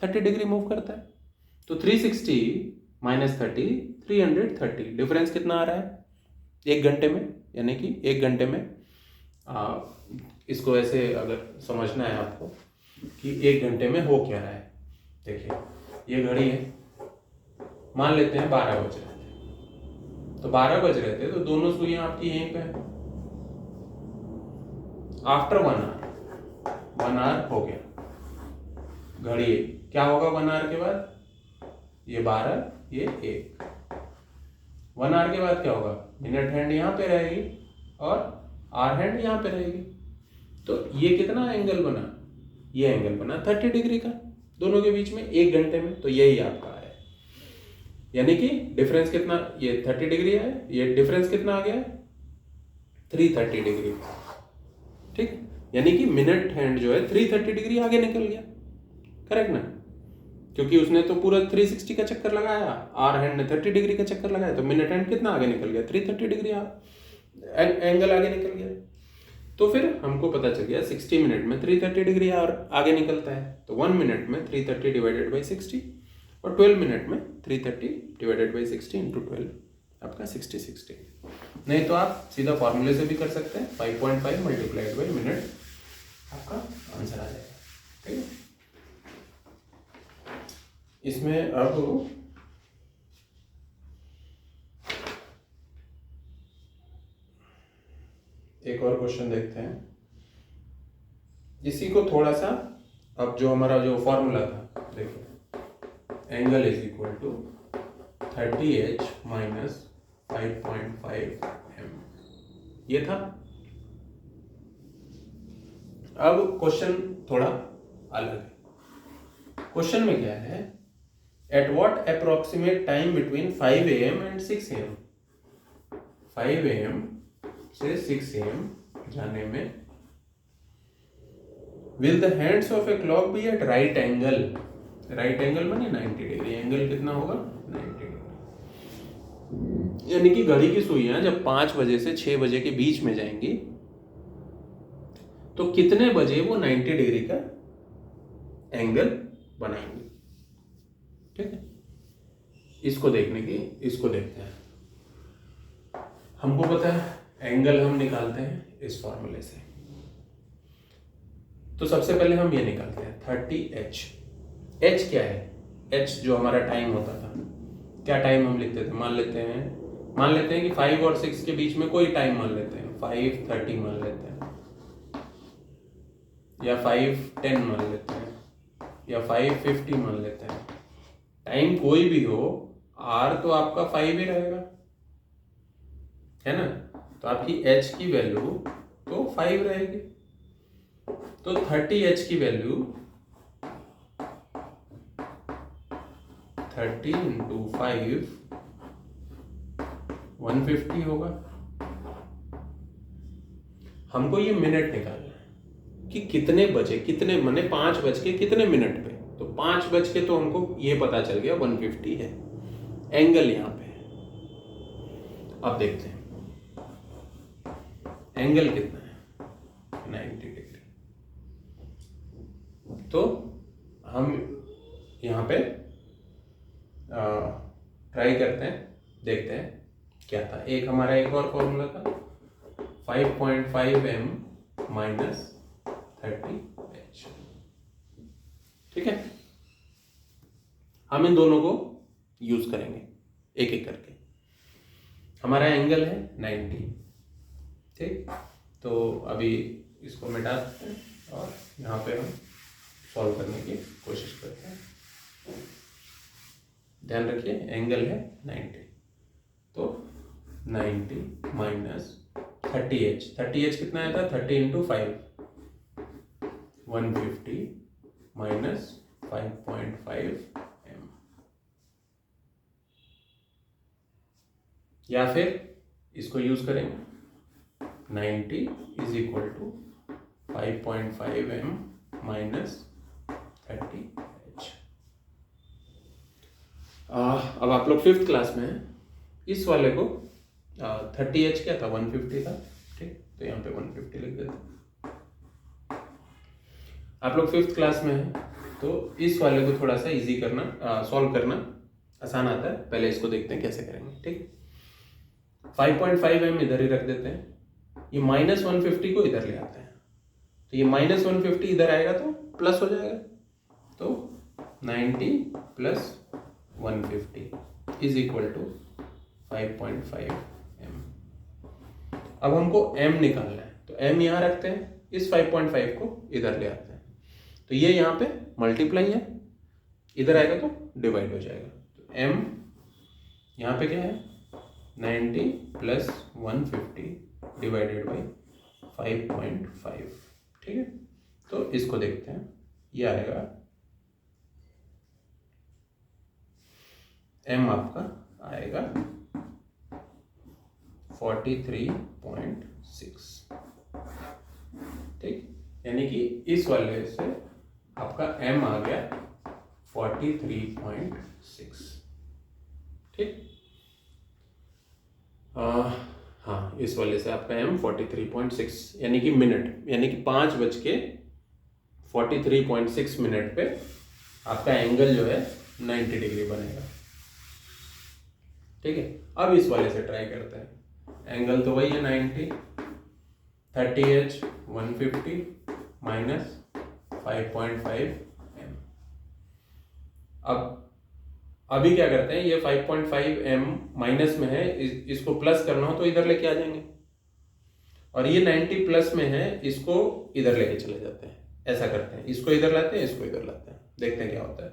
30 डिग्री मूव करता है। तो 360 माइनस 30 330, डिफरेंस कितना आ रहा है 1 घंटे में, यानी कि 1 घंटे में इसको ऐसे अगर समझना है आपको कि 1 घंटे में हो क्या रहा है। देखिए ये घड़ी है, मान लेते हैं 12 बज रहे थे, तो 12 बज रहे थे तो दोनों सुइयां आपकी यहीं पे है। आफ्टर 1 आवर हो गया, घड़ी क्या होगा 1 आवर के बाद, ये 12 ये 1, 1 आवर के बाद क्या होगा, मिनट हैंड यहाँ पे रहेगी और आर हैंड यहाँ पे रहेगी। तो ये कितना एंगल बना, ये एंगल बना 30 डिग्री का दोनों के बीच में 1 घंटे में। तो यही आपका है, यानी कि डिफरेंस कितना, ये 30 डिग्री है, ये डिफरेंस कितना आ गया 330 डिग्री, ठीक। यानी कि मिनट हैंड जो है 330 डिग्री आगे निकल गया, करेक्ट ना, क्योंकि उसने तो पूरा 360 का चक्कर लगाया, आर हैंड ने 30 डिग्री का चक्कर लगाया, तो मिनट हैंड कितना आगे निकल गया 330 डिग्री एंगल आगे निकल गया। तो फिर हमको पता चल गया 60 मिनट में 330 डिग्री और आगे निकलता है। तो 1 मिनट में 330 डिवाइडेड बाई 60 और 12 मिनट में 330 डिवाइडेड बाई 60 इंटू 12 आपका 66 डिग्री। नहीं तो आप सीधा फॉर्मूले से भी कर सकते हैं, 5.5 मल्टीप्लाइड बाई मिनट आपका आंसर आ जाएगा, ठीक है। इसमें अब एक और क्वेश्चन देखते हैं, इसी को थोड़ा सा, अब जो हमारा जो फॉर्मूला था देखिए, angle is equal to 30H minus 5.5 m, ये था। अब क्वेश्चन थोड़ा अलग है। क्वेश्चन में क्या है, at what approximate time between 5 AM and 6 AM, 5 AM से 6 AM जाने में will the hands of a clock be at right angle, right angle माने 90 डिग्री, एंगल कितना होगा 90 डिग्री। यानी कि घड़ी की सुइयां जब 5 बजे से 6 बजे के बीच में जाएंगी तो कितने बजे वो 90 डिग्री का एंगल बनाएंगे। ठीक है, इसको देखते हैं। हमको पता है एंगल हम निकालते हैं इस फॉर्मूले से। तो सबसे पहले हम ये निकालते हैं 30h। h क्या है? h जो हमारा टाइम होता था, क्या टाइम हम लिखते थे? मान लेते हैं कि 5 और 6 के बीच में कोई टाइम मान लेते हैं, 5:30 मान लेते हैं, या 5:10 मान लेते हैं, या 5:50 मान लेते हैं। टाइम कोई भी हो, r तो आपका 5 ही रहेगा, है ना? तो आपकी h की वैल्यू तो 5 रहेगी। तो 30h की वैल्यू 30 इंटू 5 150 होगा। हमको ये मिनट निकालना है कि कितने बजे, कितने माने 5 बज के कितने मिनट पे। तो 5 बज के तो हमको ये पता चल गया 150 है, एंगल यहाँ पे है। अब देखते हैं एंगल कितना है, 90 डिग्री। तो हम यहाँ पे ट्राई करते हैं, देखते हैं क्या था। हमारा एक और फॉर्मूला था 5.5m माइनस 30h। ठीक है, हम इन दोनों को यूज करेंगे एक एक करके। हमारा एंगल है 90। ठीक, तो अभी इसको मिटा देते हैं और यहाँ पे हम सॉल्व करने की कोशिश करते हैं। ध्यान रखिए एंगल है 90, तो 90 माइनस 30h। 30h कितना आया था? 30 इंटू 5 150 माइनस 5.5m। या फिर इसको यूज करेंगे 90 is equal to 5.5m minus 30h। अब आप लोग 5th क्लास में हैं, इस वाले को 30h क्या था? 150 था। ठीक, तो यहाँ पे 150 लिख देते हैं। आप लोग 5th क्लास में हैं तो इस वाले को थोड़ा सा इजी करना, सॉल्व करना आसान आता है। पहले इसको देखते हैं कैसे करेंगे। ठीक, 5.5m इधर ही रख देते हैं, ये माइनस 150 को इधर ले आते हैं, तो ये माइनस 150 इधर आएगा तो प्लस हो जाएगा। तो 90 plus 150 is equal to 5.5m। अब हमको m निकालना है, तो m यहाँ रखते हैं, इस 5.5 को इधर ले आते हैं, तो ये यहाँ पे मल्टीप्लाई है, इधर आएगा तो डिवाइड हो जाएगा। तो m यहाँ पे क्या है? 90 प्लस 150 डिवाइडेड बाई 5.5। ठीक है, तो इसको देखते हैं, ये आएगा m आपका आएगा 43.6। ठीक, यानी कि इस वाले से आपका m आ गया 43.6। ठीक, हाँ, इस वाले से आपका m 43.6 यानी कि मिनट, यानी कि 5 बज के 43.6 मिनट पे आपका एंगल जो है 90 डिग्री बनेगा। ठीक है, अब इस वाले से ट्राई करते हैं। एंगल तो वही है 90, 30h 150 माइनस 5.5m। अब अभी क्या करते हैं, ये 5.5m माइनस में है, इसको प्लस करना हो तो इधर लेके आ जाएंगे, और ये 90 प्लस में है, इसको इधर लेके चले जाते हैं। ऐसा करते हैं, इसको इधर लाते हैं, इसको इधर लाते हैं, देखते हैं क्या होता है।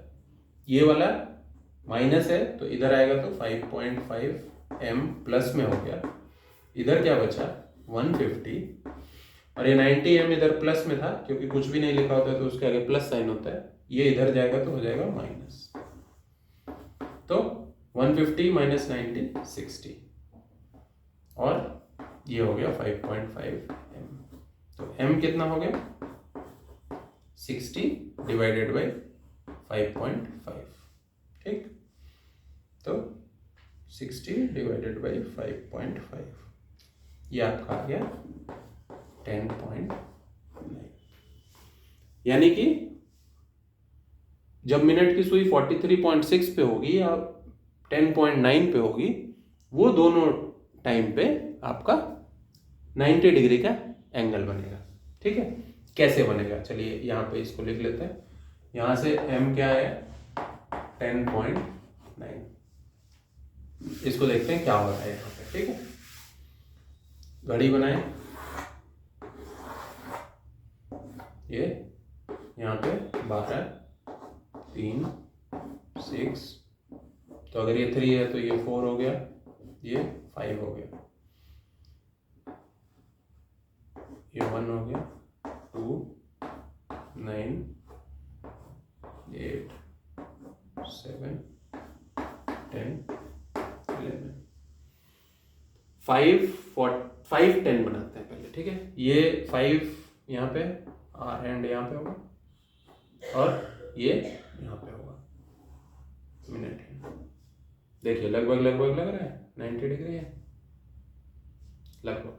ये वाला माइनस है तो इधर आएगा तो 5.5m प्लस में हो गया, इधर क्या बचा 150, और ये 90m इधर प्लस में था, क्योंकि कुछ भी नहीं लिखा होता है तो उसके आगे प्लस साइन होता है, ये इधर जाएगा तो हो जाएगा माइनस। तो 150 माइनस 90 60, और ये हो गया 5.5m। तो m कितना हो गया 60 डिवाइडेड बाई 5.5। ठीक, तो 60 डिवाइडेड बाई 5.5, ये आपका आ गया 10.9। यानी कि जब मिनट की सुई 43.6 पे होगी या 10.9 पे होगी, वो दोनों टाइम पे आपका 90 डिग्री का एंगल बनेगा। ठीक है, कैसे बनेगा चलिए यहाँ पे इसको लिख लेते हैं। यहाँ से m क्या है 10.9, इसको देखते हैं क्या हो रहा है यहाँ पे। ठीक है, घड़ी बनाए, ये यहाँ पे 12, 3, 6, तो अगर ये 3 है तो ये 4 हो गया, ये 5 हो गया, ये 1 हो गया, 2, 9, 8, 7, 10, 11, 5 10 बनाते हैं पहले। ठीक है, ये 5 यहाँ पे आर हैंड यहाँ पे होगा और ये यहाँ पे होगा मिनट हैंड। देखिए लगभग लग रहा है 90 डिग्री है लगभग।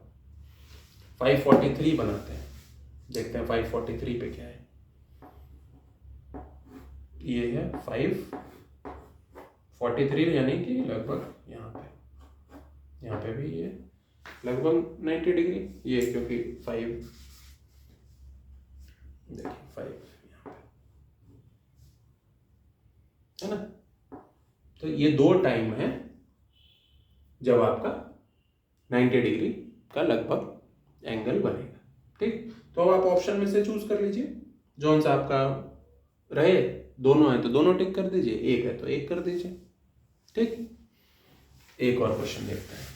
543 बनाते हैं, देखते हैं 543 पे क्या है। ये है 543 यानी कि लगभग यहाँ पे भी ये लगभग 90 डिग्री, ये क्योंकि 5 देखिए 5 यहाँ पे है ना। तो ये दो टाइम है जब आपका 90 डिग्री का लगभग एंगल बनेगा। ठीक, तो अब आप ऑप्शन में से चूज कर लीजिए जौन सा आपका रहे। दोनों है तो दोनों टिक कर दीजिए, एक है तो एक कर दीजिए। ठीक, एक और क्वेश्चन देखते हैं।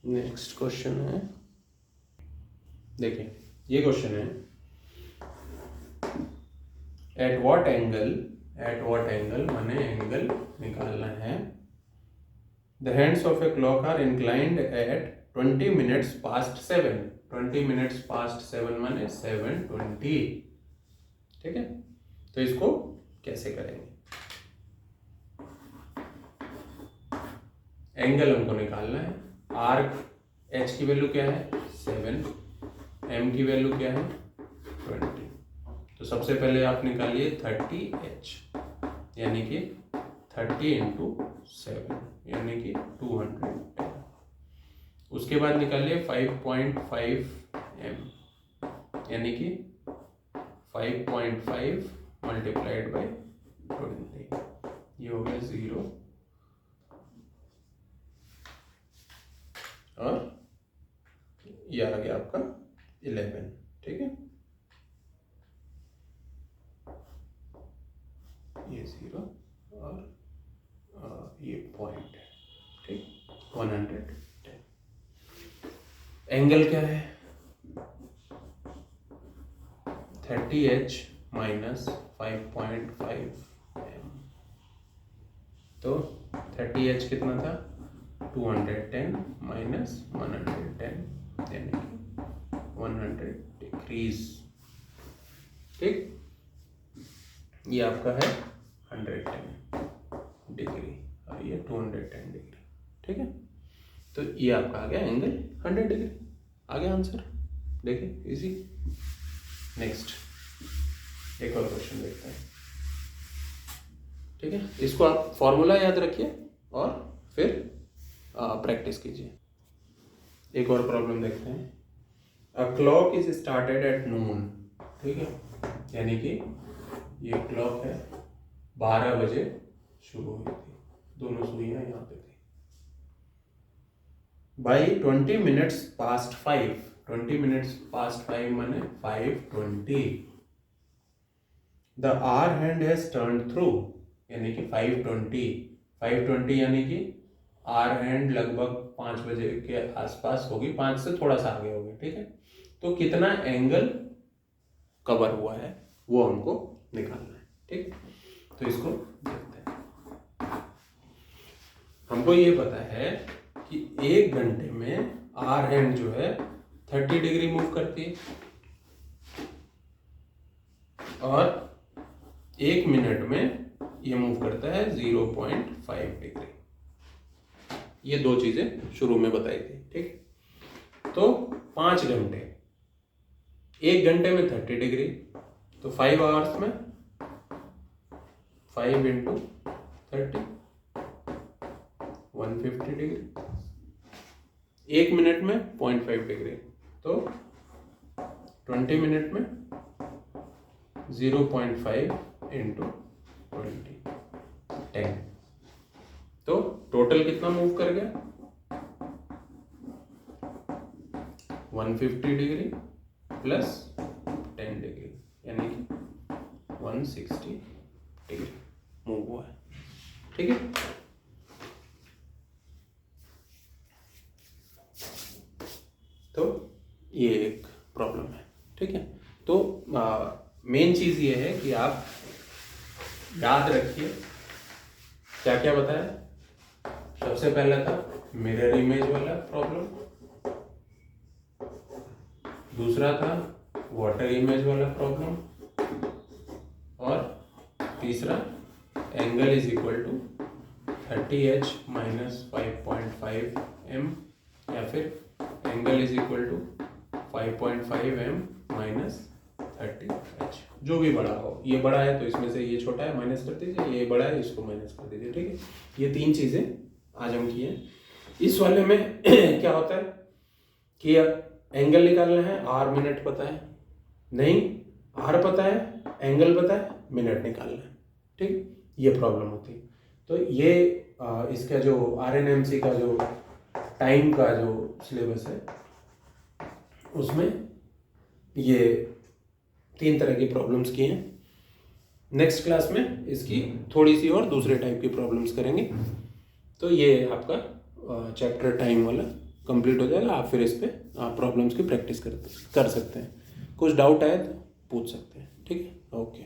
नेक्स्ट क्वेश्चन है, देखिए ये क्वेश्चन है एट व्हाट एंगल माने एंगल निकालना है। The hands of a clock are inclined at 20 minutes past 7। 20 minutes past 7 माने 7:20। ठीक है, तो इसको कैसे करेंगे? एंगल हमको निकालना है। आर एच की वैल्यू क्या है 7, एम की वैल्यू क्या है 20। तो सबसे पहले आप निकालिए 30H, यानी कि 30 इंटू 7 यानी कि 210। उसके बाद निकालिए 5.5 M, यानी कि 5.5 मल्टीप्लाइड बाई 20, ये हो गया 0 और ये आ गया आपका 11। ठीक है, ये 0 और ये पॉइंट है। ठीक, 110। एंगल क्या है 30H माइनस 5.5 M। तो 30H कितना था 210 माइनस 110 यानी कि 100 डिग्रीज। ठीक, ये आपका है 110 डिग्री और ये 210 डिग्री। ठीक है, तो ये आपका आ गया एंगल 100 डिग्री। आ गया आंसर, देखिए इजी। नेक्स्ट एक और क्वेश्चन देखते हैं। ठीक है, इसको आप फॉर्मूला याद रखिए और फिर प्रैक्टिस कीजिए। एक और प्रॉब्लम देखते हैं। A clock is started at noon. ठीक है, यानी कि ये क्लॉक है 12 बजे शुरू हुई थी, दोनों सुइयां यहाँ पे थी। By 20 minutes past 5, 20 minutes past 5 माने 5:20। The hour hand has turn through, यानी कि 5:20 यानी कि आर हैंड लगभग 5 बजे के आसपास होगी, 5 से थोड़ा सा आगे होगी। ठीक है, तो कितना एंगल कवर हुआ है वो हमको निकालना है। ठीक, तो इसको देखते हैं। हमको ये पता है कि 1 घंटे में आर हैंड जो है 30 डिग्री मूव करती है और 1 मिनट में ये मूव करता है 0.5 डिग्री। ये 2 चीजें शुरू में बताई थी। ठीक, तो 5 घंटे, 1 घंटे में 30 डिग्री, तो 5 आवर्स में 5 इंटू 30 150 डिग्री, 1 मिनट में 0.5 डिग्री, तो 20 मिनट में 0.5 इंटू 20 10। तो टोटल कितना मूव कर गया? 150 डिग्री प्लस 10 डिग्री, यानी कि 160 डिग्री मूव हुआ है। ठीक है, तो ये एक प्रॉब्लम है। ठीक है, तो मेन चीज ये है कि आप याद रखिए क्या क्या बताया। सबसे पहला था मिरर इमेज वाला प्रॉब्लम, दूसरा था वाटर इमेज वाला प्रॉब्लम, और तीसरा angle is equal to 30h minus 5.5 m, या फिर angle is equal to 5.5 m minus 30h, जो भी बड़ा हो। ये बड़ा है तो इसमें से ये छोटा है माइनस कर दीजिए, ये बड़ा है इसको माइनस कर दीजिए। ठीक है, ये 3 चीजें आज हम किए। इस वाले में क्या होता है कि एंगल निकालना है, आर मिनट पता है नहीं, आर पता है, एंगल पता है, मिनट निकालना है। ठीक, ये प्रॉब्लम होती है। तो ये इसका जो RNMC का जो टाइम का जो सिलेबस है उसमें ये 3 तरह की प्रॉब्लम्स की हैं। नेक्स्ट क्लास में इसकी थोड़ी सी और दूसरे टाइप की प्रॉब्लम्स करेंगे। तो ये आपका चैप्टर टाइम वाला कंप्लीट हो जाएगा। आप फिर इस पे प्रॉब्लम्स की प्रैक्टिस कर सकते हैं। कुछ डाउट आए तो पूछ सकते हैं। ठीक है, ओके।